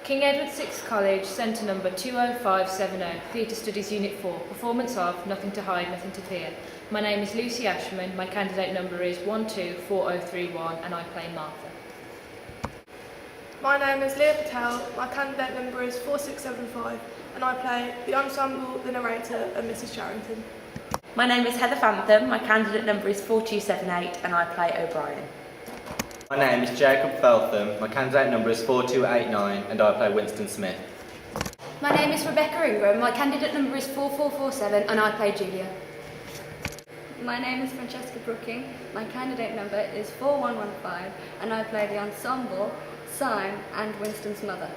King Edward VI College, Centre number 20570, Theatre Studies Unit 4, performance of Nothing to Hide, Nothing to Fear. My name is Lucy Ashman, my candidate number is 124031 and I play Martha. My name is Leah Patel, my candidate number is 4675 and I play the ensemble, the narrator and Mrs Charrington. My name is Heather Phantom, my candidate number is 4278 and I play O'Brien. My name is Jacob Feltham, my candidate number is 4289 and I play Winston Smith. My name is Rebecca Ingram, my candidate number is 4447 and I play Julia. My name is Francesca Brooking, my candidate number is 4115 and I play the ensemble, Syme and Winston's mother.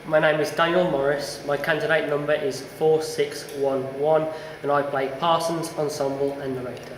My name is Daniel Morris, my candidate number is 4611 and I play Parsons, ensemble and narrator.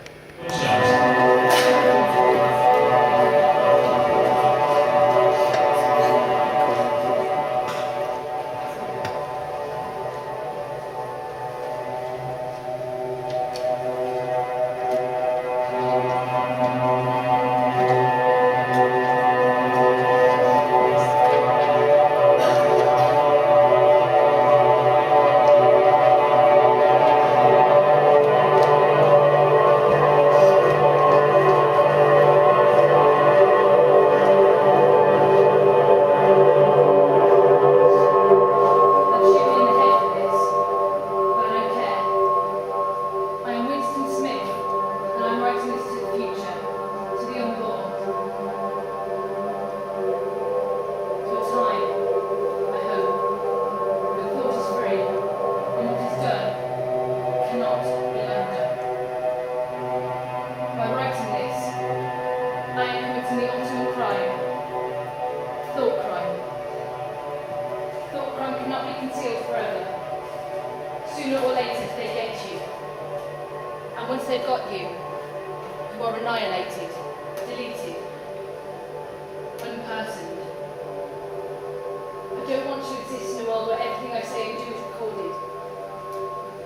Sooner or later they get you. And once they've got you, you are annihilated, deleted, unpersoned. I don't want to exist in a world where everything I say and do is recorded.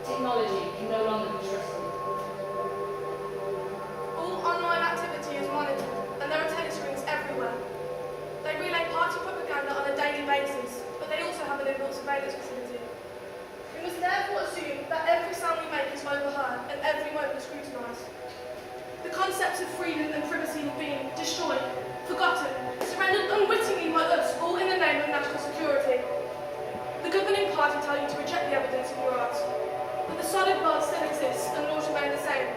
Technology can no longer be trusted. All online activity is monitored and there are tennis rings everywhere. They relay party propaganda on a daily basis, but they also have an inbuilt surveillance facility. We must therefore assume that every sound we make is overheard and every moment scrutinised. The concepts of freedom and privacy have been destroyed, forgotten, surrendered unwittingly by us, all in the name of national security. The governing party tell you to reject the evidence of your art, but the solid world still exists and laws remain the same.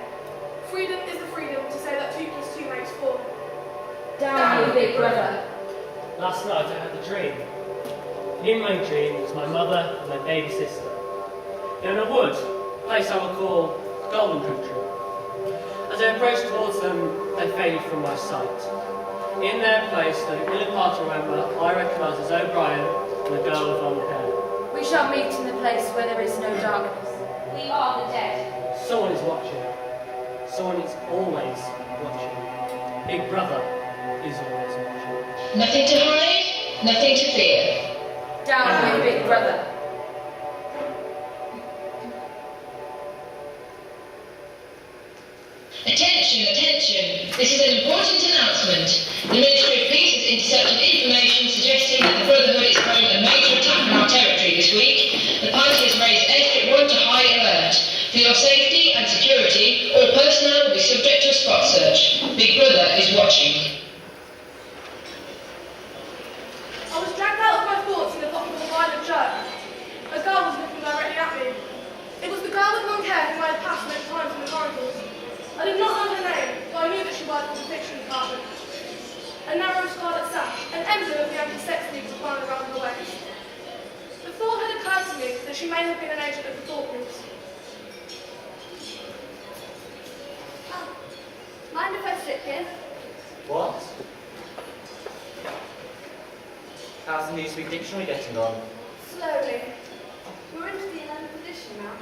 Freedom is the freedom to say that 2 + 2 makes 4. Down you, big brother. Last night I had a dream. In my dream was my mother and my baby sister. In a wood, a place I will call Golden Country. As I approached towards them, they faded from my sight. In their place stood a Willie Parter member I recognised as O'Brien and the girl with long hair. We shall meet in the place where there is no darkness. We are the dead. Someone is watching. Someone is always watching. Big Brother is always watching. Nothing to hide, nothing to fear. Down you, big brother. Attention, attention. This is an important announcement. The Ministry of Peace has intercepted information suggesting that the Brotherhood is planning a major attack on our territory this week. The party has raised Airstrip 1 to high alert. For your safety and security, all personnel will be subject to a spot search. Big Brother is watching. I was dragged out of my thoughts in the bottom of a violent jerk. A girl was looking directly at me. It was the girl with long hair whom I had passed many times in the corridors. I did not know her name, but I knew that she worked in the fiction department. A narrow scarlet sash, an emblem of the anti-sex league was wound around her waist. The thought had occurred to me that she may have been an agent of the Stourbridge. Mind if I sit here? What? How's the Newsweek dictionary getting on? Slowly. We're into the 11th edition now.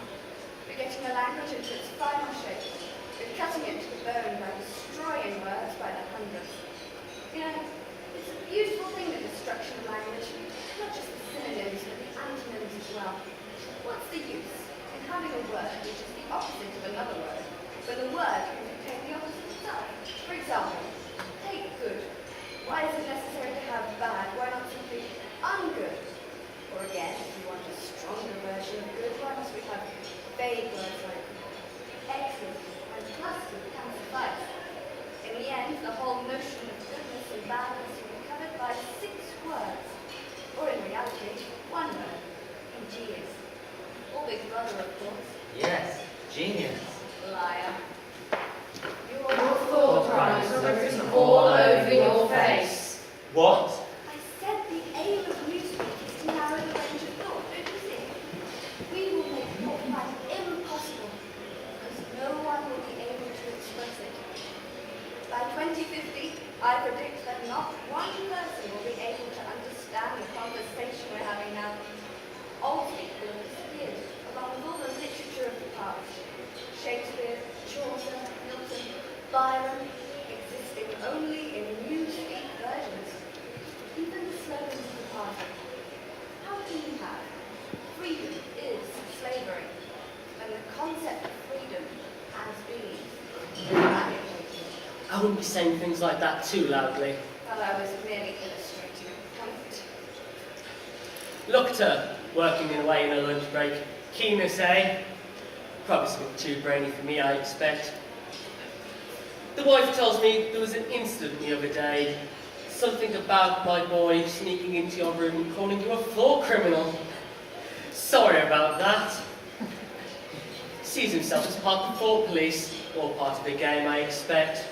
We're getting the language into its final shape. We're cutting it to the bone by destroying words by the hundreds. You know, it's a beautiful thing, the destruction of language. Not just the synonyms, but the antonyms as well. What's the use in having a word which is the opposite of another word, when the word can contain the opposite itself? For example, take good. Why is it necessary to have bad? Why not simply actually one word. Ingenious. Or big brother, of course. Yes, genius. Liar. Your thought crimes are written all over your face. What? I said the aim of newspeak is to narrow the range of thought, don't you see? We will make thought life impossible, because no one will be able to express it. By 2050, I predict that not one person will be able to understand the conversation we're having now. All speak will have disappeared, along with all the literature of the past. Shakespeare, Chaucer, Milton, Byron, existing only in newspeak versions. Even the slogans of the party. How can you have freedom is slavery, when the concept of freedom has been eradicated? I wouldn't be saying things like that too loudly. Well, I was merely illustrating a point. Look at her, working away in her lunch break. Keenness, eh? Probably something too brainy for me, I expect. The wife tells me there was an incident the other day. Something about my boy sneaking into your room and calling you a floor criminal. Sorry about that. Sees himself as part of the thought police, or part of the game, I expect.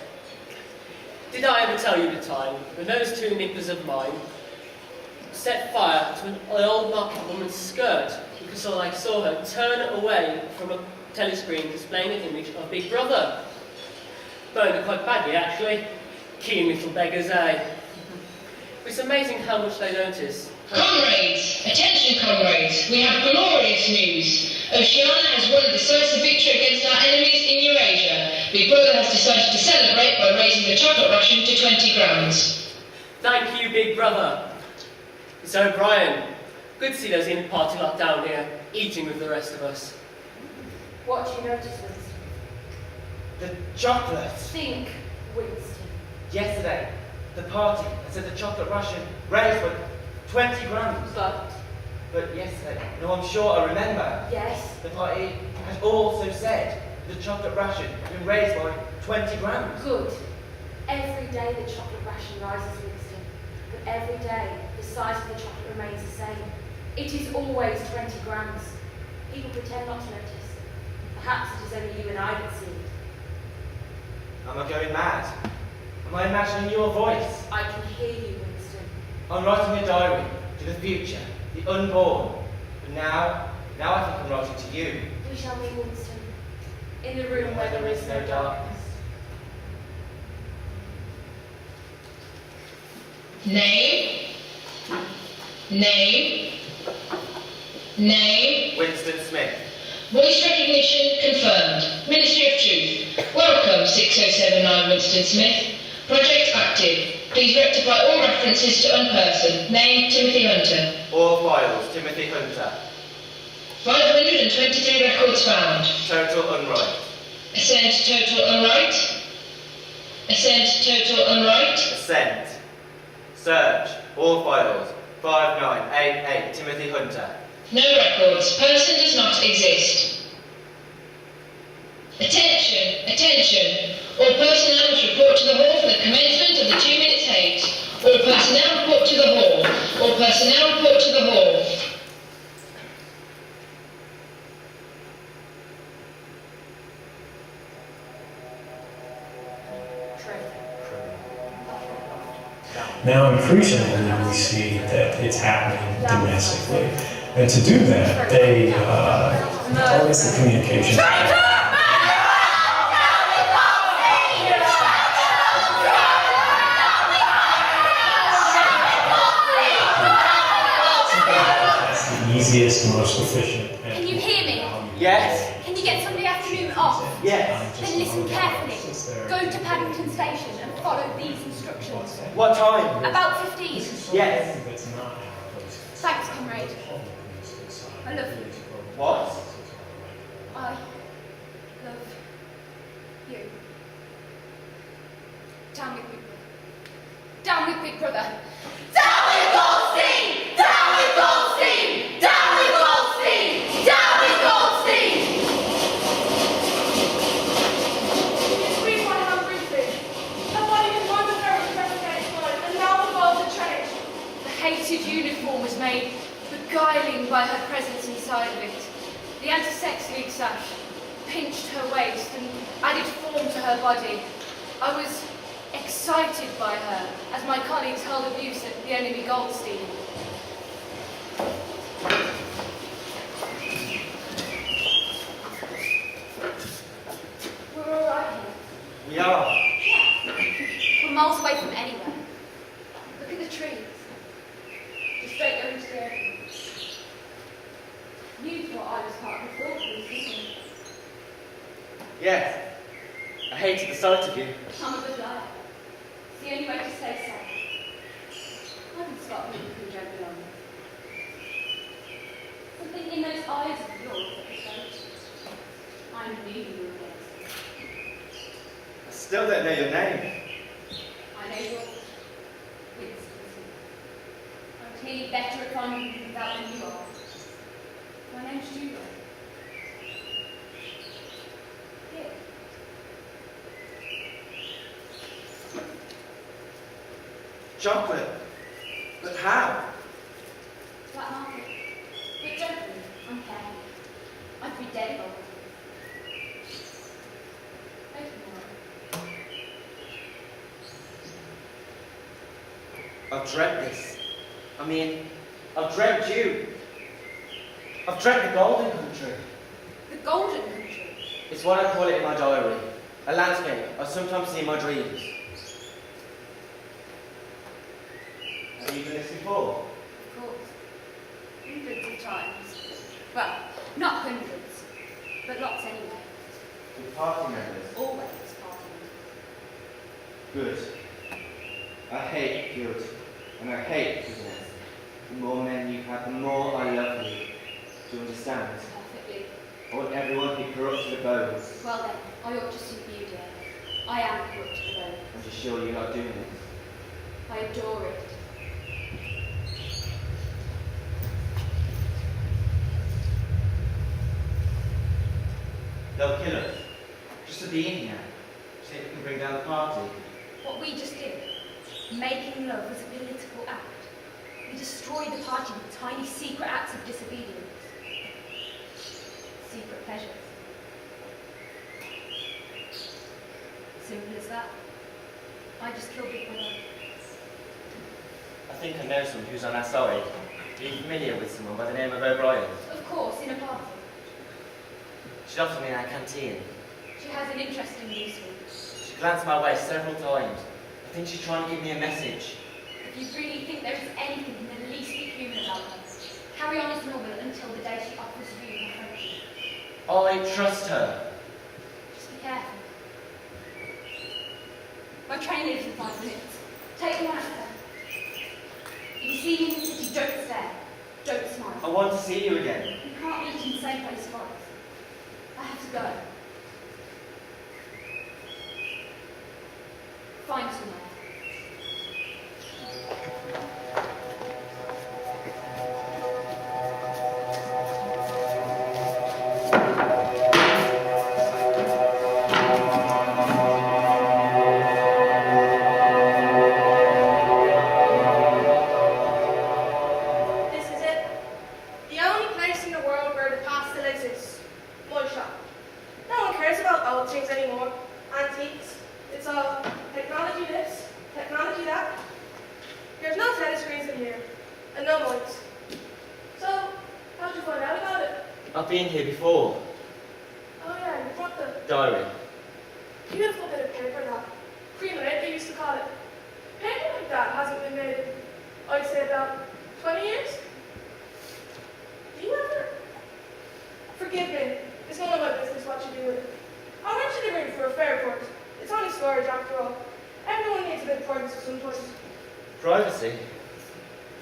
Did I ever tell you the time when those two nippers of mine set fire to an old market woman's skirt because I saw her turn away from a telescreen displaying an image of Big Brother? Burned her quite badly, actually. Keen little beggars, eh? It's amazing how much they notice. Comrades, attention comrades, we have glorious news. Oceania has won a decisive victory against our enemies in Eurasia. Big Brother has decided to celebrate by raising the chocolate ration to 20 grams. Thank you, Big Brother. It's O'Brien. Good to see those in party lot down here, eating with the rest of us. What do you notice, Winston? The chocolate. Think, Winston. Yesterday, the party had said the chocolate ration raised by 20 grams. But yesterday, no, I'm sure I remember. Yes. The party had also said the chocolate ration had been raised by 20 grams. Good. Every day the chocolate ration rises, Winston. But every day the size of the chocolate remains the same. It is always 20 grams. People pretend not to notice. Perhaps it is only you and I that see it. Am I going mad? Am I imagining your voice? I can hear you, Winston. I'm writing a diary to the future, the unborn. But now I think I'm writing to you. We shall meet, Winston, in the room where there is no darkness. Name? Name? Name? Winston Smith. Voice recognition confirmed. Ministry of Truth. Welcome, 6079 Winston Smith. Project active. Please rectify all references to unperson. Name, Timothy Hunter. All files, Timothy Hunter. 523 records found. Total unright. Assent total unright. Assent total unright. Assent. Search. All files. 5988 Timothy Hunter. No records. Person does not exist. Attention, attention. All personnel must report to the hall for the commencement of the 2 minutes hate. All personnel report to the hall. All personnel report to the hall. Now, increasingly, we see that it's happening domestically. And to do that, they harness the communication. That's the easiest, most efficient. Can you hear me? Yes. Can you get Sunday afternoon off? Yes. Then listen carefully. Go to Paddington Station and follow these instructions. What time? About 15. Yes. Thanks, comrade. I love you. What? I love you. Down with Big Brother. Down with Big Brother. Down with Goldstein! Down with Goldstein! Down with Goldstein! Down with Goldstein! It's been one hungry thing. Nobody can momentarily investigate its mind, and now the world has changed. The hated uniform was made beguiling by her presence inside of it. The anti-sex league sash pinched her waist and added form to her body. I was excited by her as my colleagues held abuse at the enemy Goldstein. We're all right here. We are. We're miles away from anywhere. Look at the trees. Just straight over to the open. You thought I was part of the field police, didn't you? Yes. I hated the sight of you. I'm a good liar. It's the only way to stay safe. I'm in Scotland who don't belong. Something in those eyes of yours that was so. I knew you were against it. I still don't know your name. I know yours. Winston. I'm clearly better at finding things out than you are. My name's Julia. Here. Chocolate. But how? Black market. But don't worry, I'm careful. I'd be dead already. Open I've dreamt this. I mean, I've dreamt you. I've dreamt the Golden Country. the Golden Country. It's what I call it in my diary. A landscape I sometimes see in my dreams. Have you done this before? Of course. Hundreds of times. Well, not hundreds, but lots anyway. With party members? Always party Good. I hate guilt, and I hate prisoners. The more men you have, the more I love you. Do you understand? members. Perfectly. I want everyone to be corrupt to the bones. Well then, I ought to suit you, dear. I am corrupt to the bone. I'm just sure you're not doing this. I adore it. They'll kill us. Just to be in here. See if we can bring down the party. What we just did, making love was a political act. We destroyed the party with tiny secret acts of disobedience. Secret pleasures. Simple as that. I just killed Big Brother. I think I know someone who's on our side. Are you familiar with someone by the name of O'Brien? Of course, in a party. She offered me in our canteen. She has an interesting newsfeed. She glanced my way several times. I think she's trying to give me a message. If you really think there is anything in the least bit human about her, carry on as normal until the day she offers you her friendship. I trust her. Just be careful. My train leaves in 5 minutes. Take one out there. If you see me in the city, don't stare. Don't smile. I want to see you again. You can't meet in the same place twice. I have to go. Find somewhere. This is it. The only place in the world where the past still exists. My shop. No one cares about old things anymore. Antiques. It's all technology this, technology that. There's no tennis screens in here. And no mics. So, how'd you find out about it? I've been here before. Oh yeah, you brought the Diary. beautiful bit of paper that. Cream of it, they used to call it. Paper like that hasn't been made in, I'd say, about 20 years. Do you ever? Forgive me. It's none of my business what you do with it. I'll rent you the room for a fair price. It's only storage after all. Everyone needs a bit of privacy sometimes. Privacy.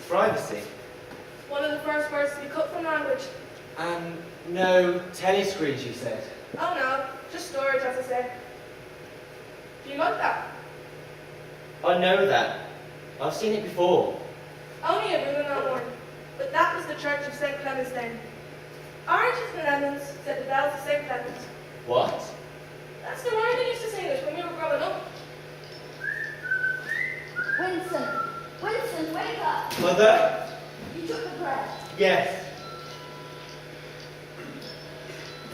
Privacy. One of the first words to be cut from language. And no telescreens, you said. Oh no, just storage, as I said. Do you like that? I know that. I've seen it before. Only a room in that morning. But that was the church of St. Clement's then. Oranges and lemons said the bells of St. Clement's. What? That's the line they used to sing us when we were growing up. Winston! Winston, wake up! Mother! You took the bread. Yes.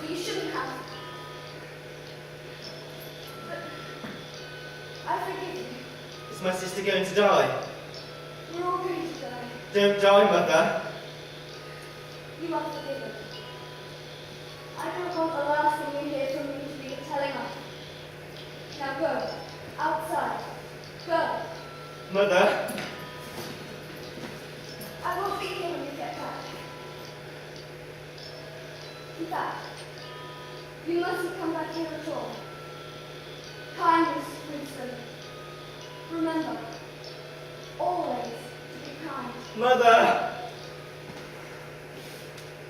But you shouldn't have. But I forgive you. Is my sister going to die? We're all going to die. Don't die, Mother. You are forgiven. I don't want the last thing you hear from me to be a telling off. Now go. Outside. Go. Mother. I won't be here when you get back. In fact, you mustn't come back here at all. Kindness, Winston. Remember, always to be kind. Mother.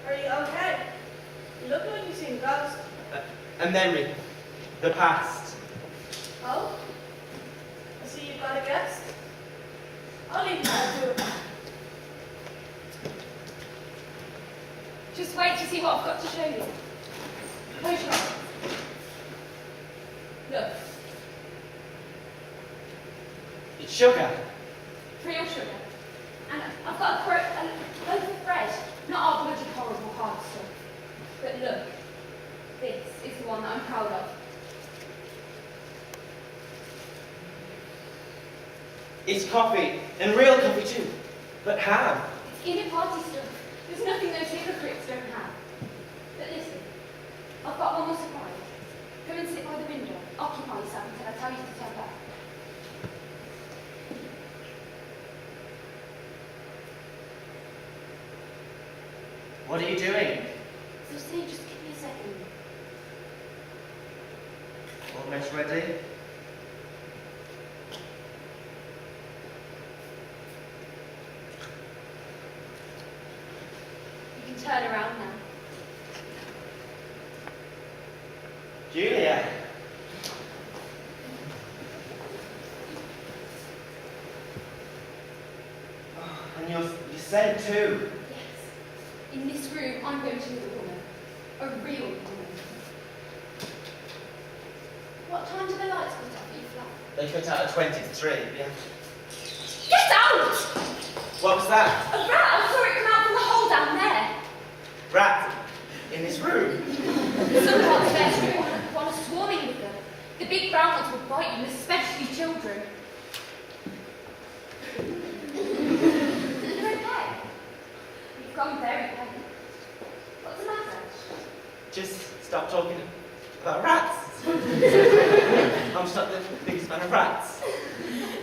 Are you okay? You look like you've seen a ghost. A memory. The past. Oh? I see you've got a guest. I'll leave you to it. Just wait to see what I've got to show you. Close your eyes. Look, It's sugar. real sugar. And I've got a loaf of bread. Not our bloody horrible hard stuff. But look, this is the one that I'm proud of. It's coffee. And real coffee too. But how? It's inner party stuff. There's nothing those hypocrites don't have. But listen, I've got one more surprise. Come and sit by the window. Occupy yourself until I tell you to turn back. What are you doing? So see, just give me a second. Almost ready? You can turn around now. Julia. Oh, and you're sent too. Yes. In this room, I'm going to meet a woman. A real woman. What time do the lights put up at your flat? They put out at 20 to 3. Yeah. Get out! What was that? A rat! I saw it come out from the hole down there. Rat. In this room. Some parts of their room want to swarming with them. The big brown ones will bite you, and especially children. You're okay. You've gone very pale. What's the matter? Just stop talking about rats. I'm just not the biggest fan of rats.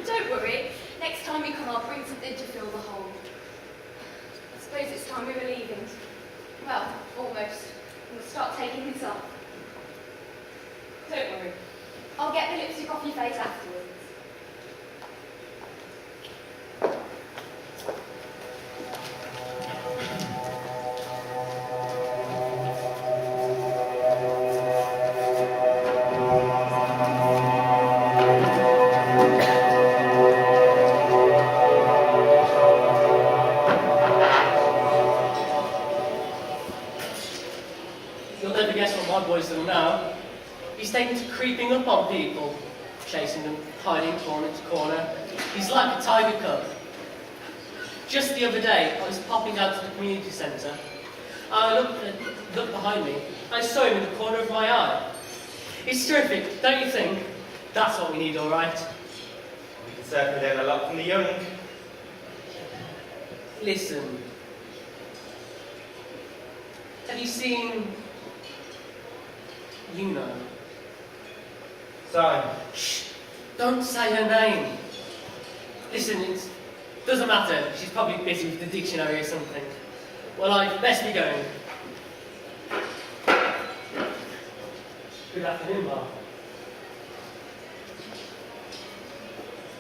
Don't worry. Next time you come, I'll bring something to fill the hole. I suppose it's time we were leaving. Well, almost. We'll start taking this off. Don't worry. I'll get the lipstick off your face afterwards. You'll never guess what my boy's done now. He's taken to creeping up on people, chasing them, hiding corner to corner. He's like a tiger cub. Just the other day, I was popping out to the community centre. I looked behind me. I saw him in the corner of my eye. It's terrific, don't you think? That's what we need, all right. We can certainly learn a lot from the young. Listen. Have you seen... You know. Sorry. Shh! Don't say her name. Listen, it doesn't matter. She's probably busy with the dictionary or something. Well, I'd best be going. Good afternoon, Mark.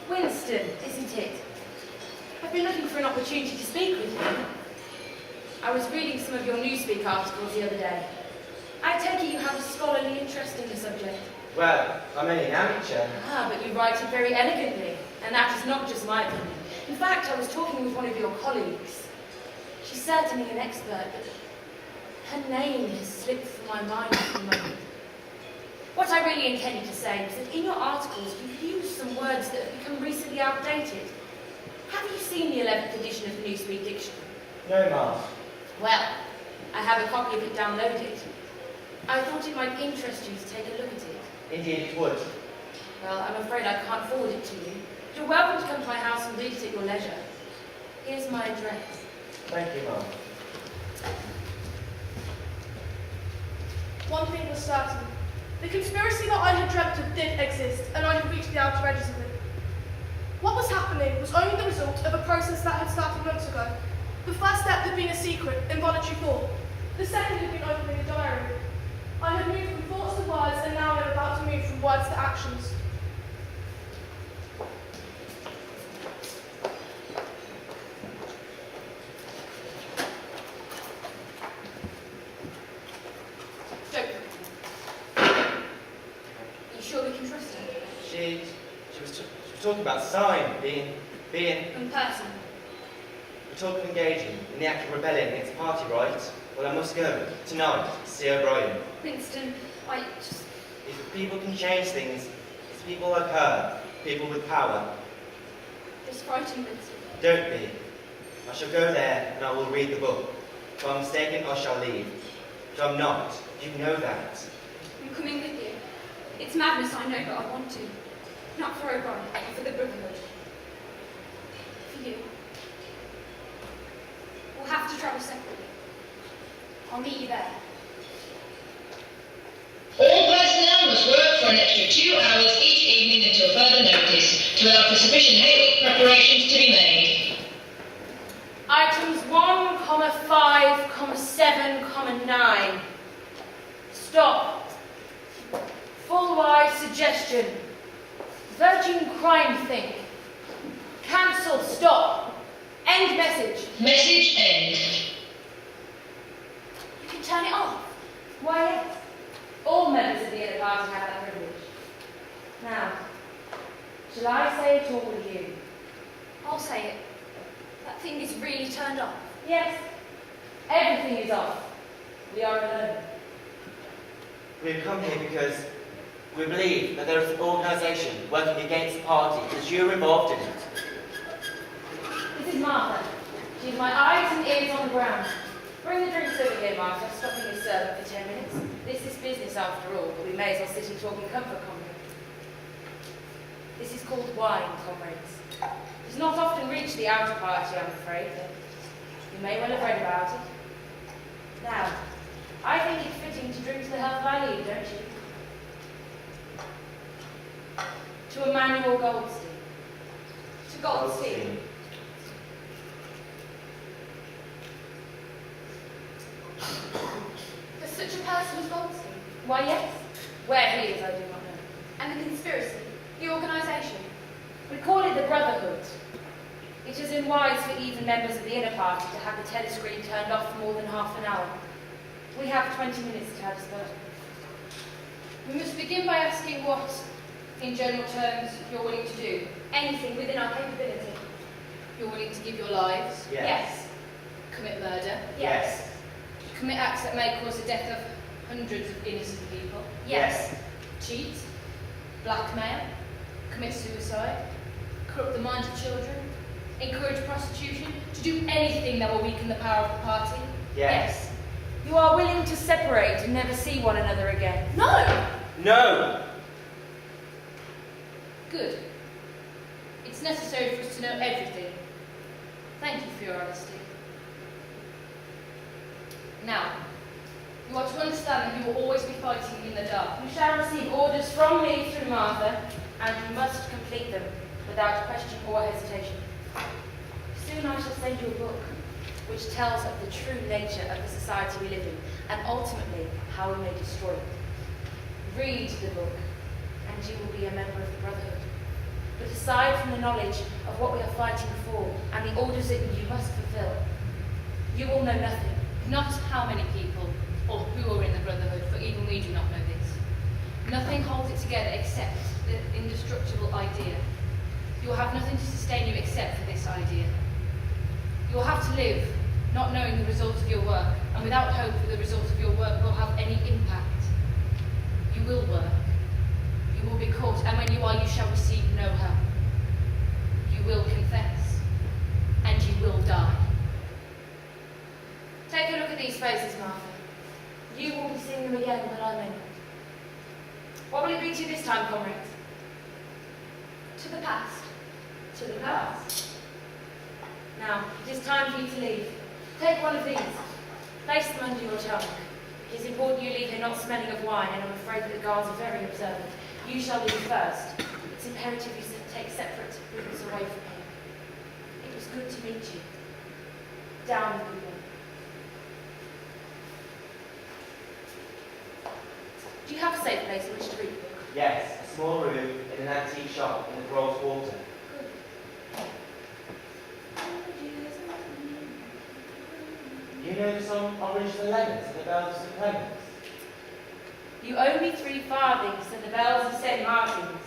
Winston, isn't it? I've been looking for an opportunity to speak with you. I was reading some of your Newspeak articles the other day. I take it you have a scholarly interest in the subject. Well, I'm only an amateur. Ah, but you write it very elegantly, and that is not just my opinion. In fact, I was talking with one of your colleagues. She's certainly an expert, but her name has slipped from my mind at the moment. What I really intended to say was that in your articles you've used some words that have become recently outdated. Have you seen the 11th edition of the Newspeak Dictionary? No, Mum. Well, I have a copy of it downloaded. I thought it might interest you to take a look at it. Indeed it would. Well, I'm afraid I can't forward it to you. You're welcome to come to my house and read it at your leisure. Here's my address. Thank you, Mum. One thing was certain. The conspiracy that I had dreamt of did exist, and I had reached the outer edges of it. What was happening was only the result of a process that had started months ago. The first step had been a secret, involuntary thought. The second had been opening a diary. I had moved from thoughts to words, and now I am about to move from words to actions. You sure we can trust her? She was talking about Sign being In person. we're talking engaging in the act of rebelling against the party, right? Well, I must go tonight to see O'Brien. Winston, If people can change things, it's people like her, people with power. it's frightening, Winston. Don't be. I shall go there and I will read the book. If I'm mistaken, I shall leave. But I'm not. You know that. I'm coming with you. It's madness, I know, but I want to. Not for O'Brien, for the Brotherhood. For you. We'll have to travel separately. I'll meet you there. All personnel must work for an extra 2 hours each evening until further notice to allow for sufficient hay preparations to be made. Items 1, 5, 7, 9. Stop. Full wide suggestion. Virgin crime think. Cancel, stop. End message. Message end. You can turn it off. Why, yes. All members of the inner party have that privilege. Now, shall I say it or will you? I'll say it. That thing is really turned off. Yes. Everything is off. We are alone. We've come here because we believe that there is an organisation working against the party, because you're involved in it. This is Martha. She has my eyes and ears on the ground. Bring the drinks over here, Martha. Stopping your servant for 10 minutes. This is business after all, but we may as well sit and talk in comfort, comrades. This is called wine, comrades. It does not often reach the outer party, I'm afraid, but you may well have read about it. Now, I think it's fitting to drink to the health of our leader, don't you? To Emmanuel Goldstein. To Goldstein. There's such a person as Goldstein. Why, yes. Where he is, I do not know. And the conspiracy. The organisation. We call it the Brotherhood. It is unwise for even members of the inner party to have the telescreen turned off for more than half an hour. We have 20 minutes at our disposal. We must begin by asking what, in general terms, you're willing to do. Anything within our capability. You're willing to give your lives, Yes. commit murder, Yes. commit acts that may cause the death of hundreds of innocent people, Yes. cheat, blackmail, commit suicide, corrupt the minds of children, encourage prostitution, to do anything that will weaken the power of the party. Yes. You are willing to separate and never see one another again. No! No. Good. It's necessary for us to know everything. Thank you for your honesty. Now, you are to understand that you will always be fighting in the dark. You shall receive orders from me through Martha, and you must complete them without question or hesitation. Soon I shall send you a book which tells of the true nature of the society we live in, and ultimately how we may destroy it. Read the book, and you will be a member of the Brotherhood. But aside from the knowledge of what we are fighting for and the orders that you must fulfill, you will know nothing. Not how many people or who are in the Brotherhood, for even we do not know this. Nothing holds it together except the indestructible idea. You will have nothing to sustain you except for this idea. You will have to live, not knowing the results of your work, and without hope that the results of your work will have any impact. You will work. You will be caught, and when you are, you shall receive no help. You will confess, and you will die. these faces, Martha. You will be seeing them again, but I may not. What will it be to you this time, comrades? To the past. To the past. Now, it is time for you to leave. Take one of these. Place them under your tongue. It is important you leave here not smelling of wine, and I'm afraid that the guards are very observant. You shall leave first. It's imperative you take separate ribbons away from here. It was good to meet you. Down with you. Do you have a safe place in which to read the book? Yes, a small room in an antique shop in the Broad Quarter. You know the song Orange and Lemons and the Bells of St. Clements? You owe me 3 farthings, said the bells of St. Martin's.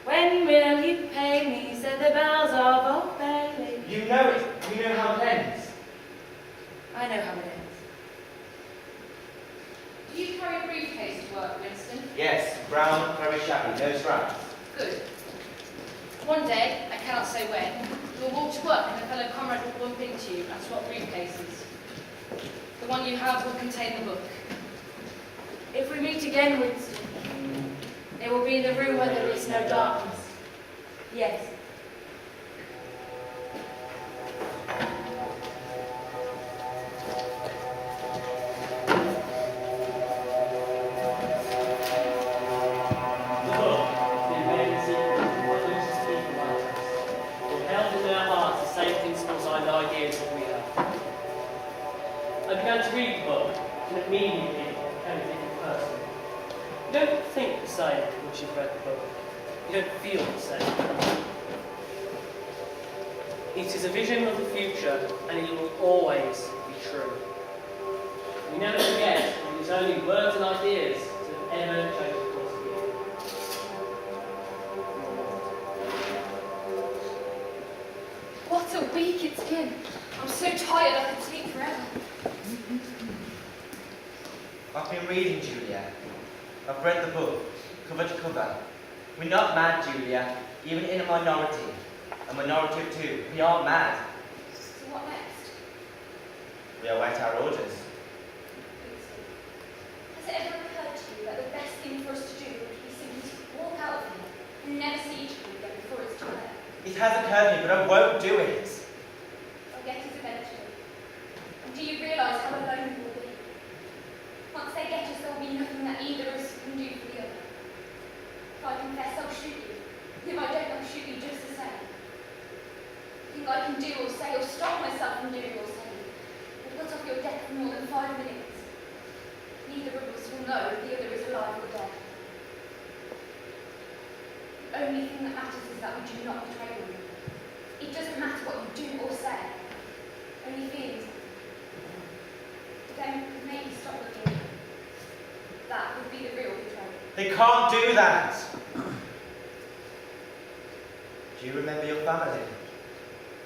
When will you pay me, said the bells of Old Bailey. You know it. You know how it ends. I know how it ends. Do you carry a briefcase to work, Winston? Yes, brown, very shabby, no straps. Good. One day, I cannot say when, you will walk to work and a fellow comrade will bump into you and swap briefcases. The one you have will contain the book. If we meet again, Winston, it will be in the room where there is no darkness. Yes. The book, the main secret, what loses people like us, will held in their hearts the same principles and ideas that we have. I began to read the book, and immediately became a different person. You don't think the same once you've read the book. You don't feel the same. It is a vision of the future, and it will always be true. We never forget that it is only words and ideas that have ever changed the course of history. What a week it's been. I'm so tired I could sleep forever. I've been reading, Julia. I've read the book, cover to cover. We're not mad, Julia, even in a minority. A minority of 2. We aren't mad. So what next? We await our orders. Has it ever occurred to you that the best thing for us to do would be simply to walk out of here and never see each other again before it's too late? It has occurred to me, but I won't do it. They'll get us eventually. And do you realise how alone we will be? Once they get us, there will be nothing that either of us can do for the other. If I confess, I'll shoot you. If I don't, I'll shoot you just the same. Nothing I can do or say or stop myself from doing or saying will put off your death for more than 5 minutes. Neither of us will know if the other is alive or dead. The only thing that matters is that we do not betray one another. It doesn't matter what you do or say. Only feelings. Then maybe stop looking. That would be the real betrayal. They can't do that. Do you remember your family?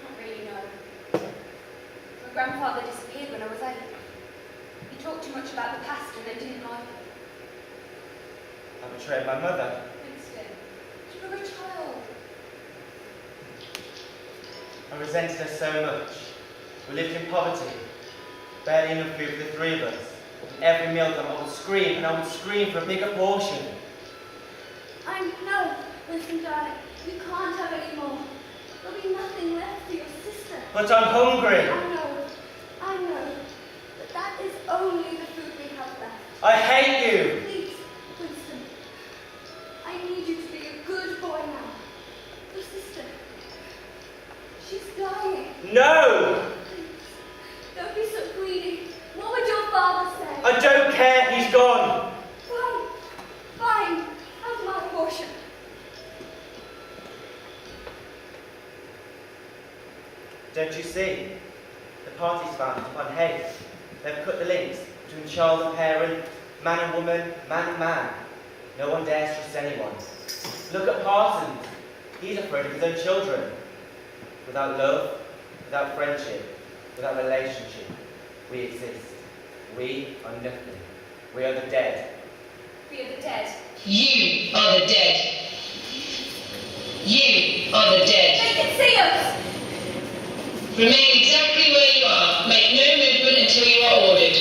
Not really, no. My grandfather disappeared when I was 8. He talked too much about the past and I didn't like it. I betrayed my mother. Winston, you were a child. I resented her so much. We lived in poverty. Barely enough food for the 3 of us. And every meal time I would scream, and I would scream for a bigger portion. No, Winston, darling, you can't have any more. There'll be nothing left for your sister. But I'm hungry. I know. But that is only the food we have left. I hate you. Please, Winston. I need you to be a good boy now. Your sister. She's dying. No! Please, don't be so greedy. What would your father say? I don't care. He's gone. Fine. Have my portion. Don't you see? The party's founded upon hate. They've cut the links between child and parent, man and woman, man and man. No one dares trust anyone. Look at Parsons. He's afraid of his own children. Without love, without friendship, without relationship, we exist. We are nothing. We are the dead. We are the dead. You are the dead. You are the dead. They can see us! Remain exactly where you are. Make no movement until you are ordered.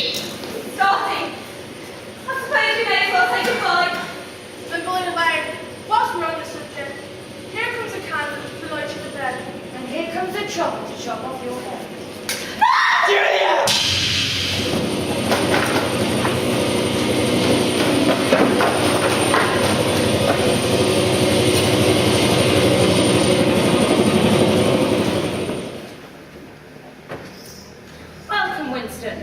comes the chopper to chop off your head. Julia! Welcome, Winston.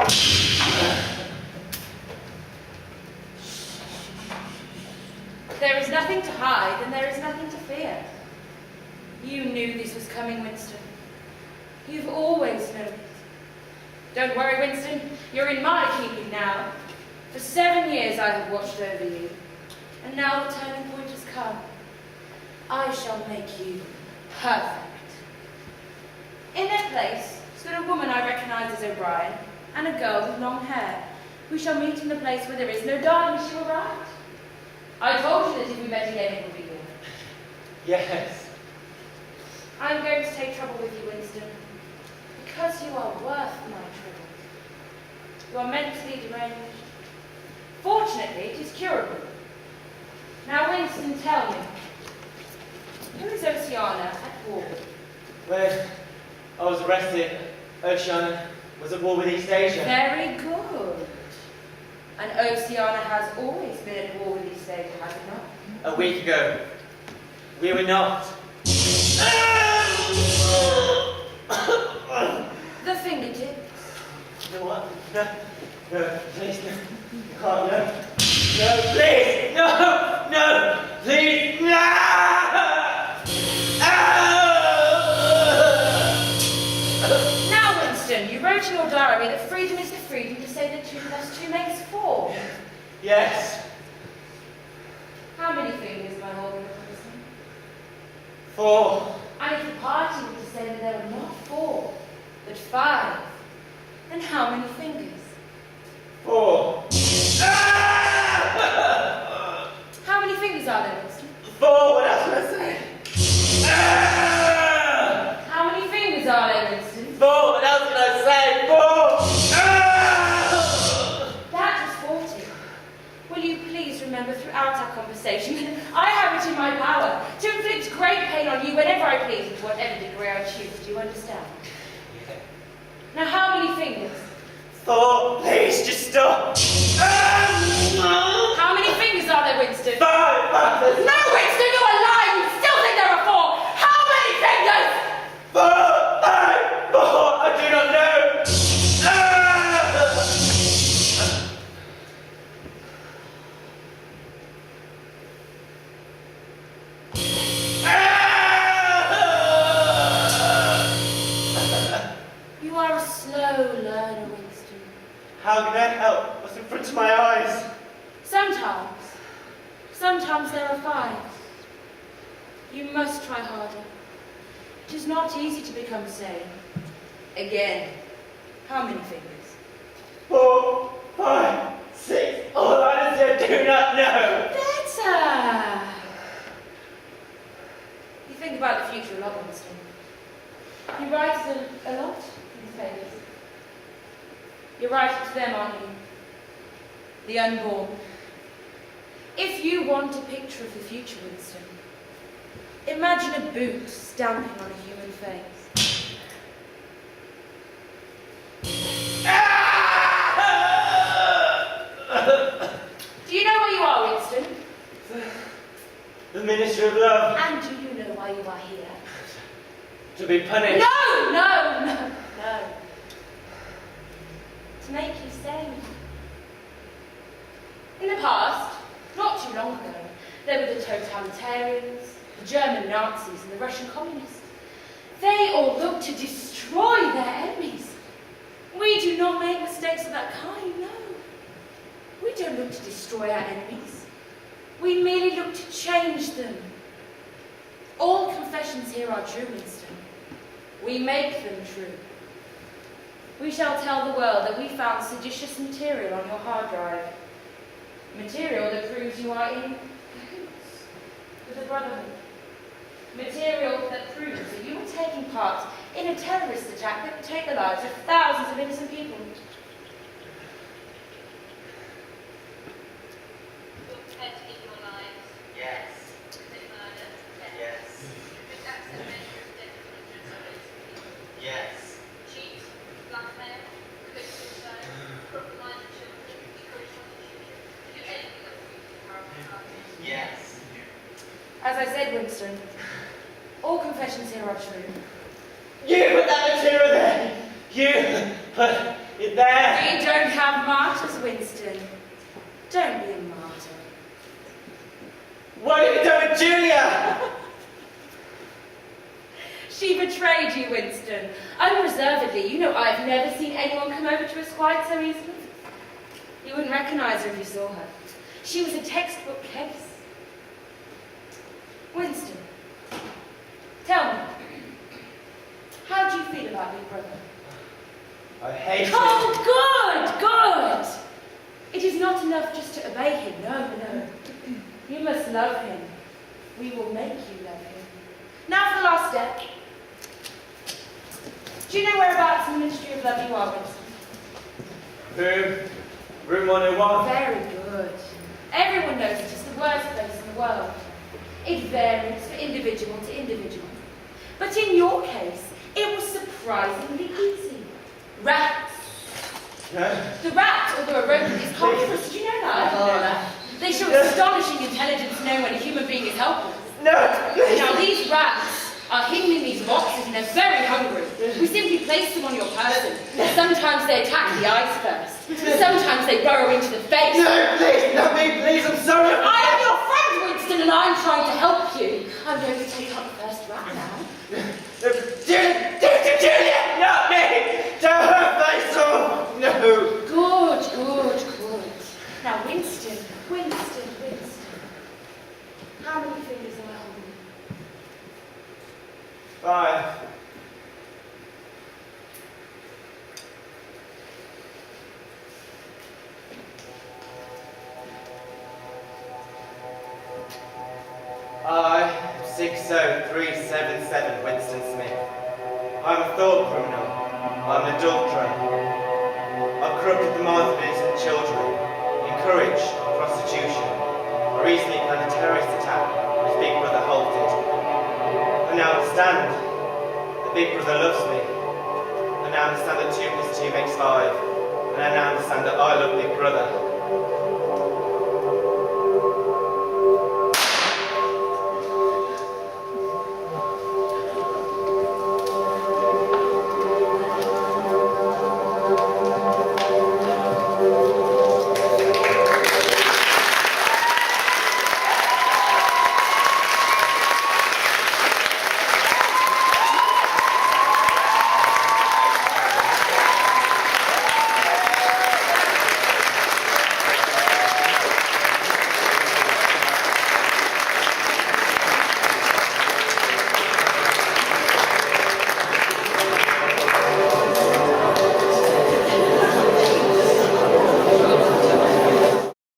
There is nothing to hide, and there is nothing to fear. You knew this was coming, Winston. You've always known it. Don't worry, Winston. You're in my keeping now. For 7 years I have watched over you, and now the turning point has come. I shall make you perfect. In their place stood a woman I recognised as O'Brien, and a girl with long hair. We shall meet in the place where there is no darkness, you were right. I told you that if we met again it would be here. Yes. I'm going to take trouble with you, Winston, because you are worth my trouble. You are mentally deranged. Fortunately, it is curable. Now, Winston, tell me, who is Oceana at war? When I was arrested, Oceana was at war with East Asia. Very good. And Oceana has always been at war with East Asia, has it not? A week ago, we were not. The fingertips. No, what? No, no, please, no. You can't, no. No, please, no, no, please, no! Now, Winston, you wrote in your diary that freedom is the freedom to say that 2 plus 2 makes 4. Yes. How many fingers am I holding up, Winston? 4. And if the party were to say that there were not 4, but 5, then how many fingers? 4. How many fingers are there, Winston? 4, what else would I say? How many fingers are there, Winston? 4, what else can I say? 4! That was 40. Will you please remember throughout our conversation that I have it in my power to inflict great pain on you whenever I please and to whatever degree I choose. Do you understand? Now, how many fingers? 4, please, just stop. How many fingers are there, Winston? 5, 5, No, Winston, you're lying! You still think there are 4! How many fingers? 4, 5, 4, I do not know. You are a slow learner, Winston. How can I help what's in front of my eyes? Sometimes there are 5. You must try harder. It is not easy to become sane. Again, how many fingers? 4, 5, 6. Oh, honestly, I do not know. Better! You think about the future a lot, Winston. You write a lot in these papers. You're writing to them, aren't you? The unborn. If you want a picture of the future, Winston, imagine a boot stamping on a human face. Do you know where you are, Winston? The Ministry of Love. And do you know why you are here? To be punished. No! To make you sane. In the past, not too long ago, there were the totalitarians, the German Nazis, and the Russian communists. They all looked to destroy their enemies. We do not make mistakes of that kind, no. We don't look to destroy our enemies. We merely look to change them. All confessions here are true, Winston. We make them true. We shall tell the world that we found seditious material on your hard drive. Material that proves you are in cahoots with the Brotherhood. Material that proves that you were taking part in a terrorist attack that would take the lives of thousands of innocent people. You're prepared to give your lives? Yes. To commit murder? Yes. Could accept measure of death for hundreds of innocent I said, Winston, all confessions here are true. You put that material there! You put it there! We don't have martyrs, Winston. Don't be a martyr. What have you done with Julia? She betrayed you, Winston. Unreservedly. You know I've never seen anyone come over to us quite so easily. You wouldn't recognise her if you saw her. She was a textbook case. Winston, tell me, how do you feel about Big Brother? I hate it. Oh, good, good! It is not enough just to obey him. No, no. You must love him. We will make you love him. Now for the last step. Do you know whereabouts in the Ministry of Love you are, Winston? Room 101. Very good. Everyone knows it is the worst place in the world. It varies from individual to individual. But in your case, it was surprisingly easy. Rats. Yeah? The rat, although a rodent, is carnivorous. Did you know that? I didn't know that. They show astonishing intelligence to know when a human being is helpless. No! Now these rats are hidden in these boxes and they're very hungry. We simply place them on your person. Sometimes they attack the eyes first. Sometimes they burrow into the face. No, please, not me, please, I'm sorry. I am your friend, Winston, and I'm trying to help you. I'm going to take up the first rat now. Julia, not me! Don't hurt my soul! No! Good, good, good. Now, Winston. How many fingers am I holding? 5. I, 60377 Winston Smith. I'm a thought criminal. I'm an adulterer. I've corrupted the minds of innocent children, encouraged prostitution. I recently planned a terrorist attack which Big Brother halted. I now understand that Big Brother loves me. I now understand that 2 plus 2 makes 5. And I now understand that I love Big Brother.